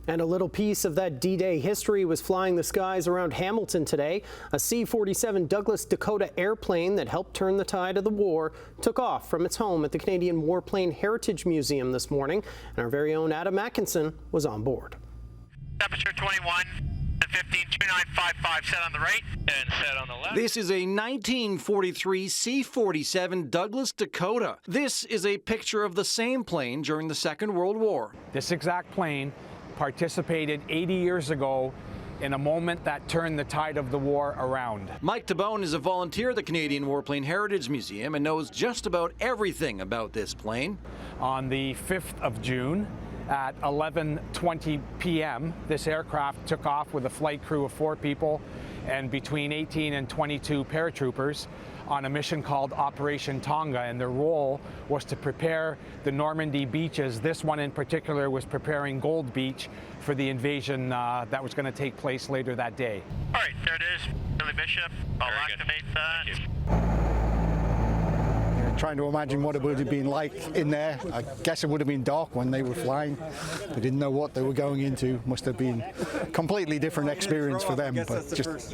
And a little piece of that D-Day history was flying the skies around Hamilton today. A C-47 Douglas Dakota airplane that helped turn the tide of the war took off from its home at the Canadian Warplane Heritage Museum this morning. And our very own Adam Atkinson was on board. Temperature 21, 15, 2955, set on the right and set on the left. This is a 1943 C-47 Douglas Dakota. This is a picture of the same plane during the Second World War. This exact plane participated 80 years ago in a moment that turned the tide of the war around. Mike Tabone is a volunteer at the Canadian Warplane Heritage Museum and knows just about everything about this plane. On the 5th of June at 11:20 p.m., this aircraft took off with a flight crew of 4 people and between 18 and 22 paratroopers on a mission called Operation Tonga, and their role was to prepare the Normandy Beaches. This one in particular was preparing Gold Beach for the invasion that was going to take place later that day. All right, there it is. Billy Bishop, I'll activate that. Trying to imagine what it would have been like in there. I guess it would have been dark when they were flying. They didn't know what they were going into. Must have been a completely different experience for them, but just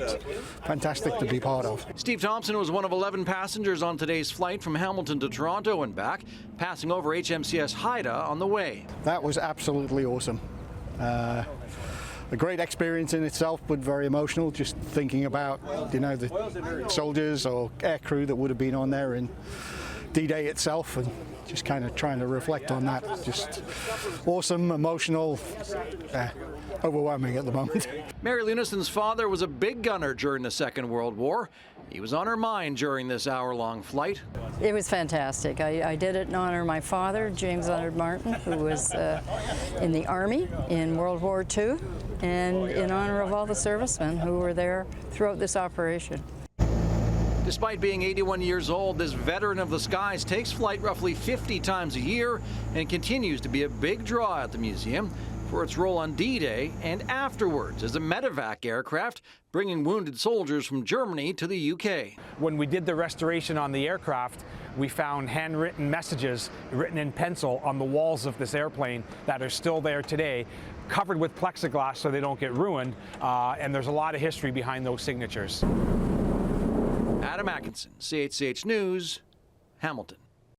fantastic to be part of. Steve Thompson was one of 11 passengers on today's flight from Hamilton to Toronto and back, passing over HMCS Haida on the way. That was absolutely awesome. A great experience in itself, but very emotional, just thinking about, you know, the soldiers or aircrew that would have been on there in D-Day itself, and just kind of trying to reflect on that. Just awesome, emotional, overwhelming at the moment. Mary Lunison's father was a big gunner during the Second World War. He was on her mind during this hour-long flight. It was fantastic. I did it in honor of my father, James Leonard Martin, who was in the Army in World War II, and in honor of all the servicemen who were there throughout this operation. Despite being 81 years old, this veteran of the skies takes flight roughly 50 times a year and continues to be a big draw at the museum for its role on D-Day and afterwards as a medevac aircraft bringing wounded soldiers from Germany to the UK. When we did the restoration on the aircraft, we found handwritten messages written in pencil on the walls of this airplane that are still there today, covered with plexiglass so they don't get ruined, and there's a lot of history behind those signatures. Adam Atkinson, CHCH News, Hamilton.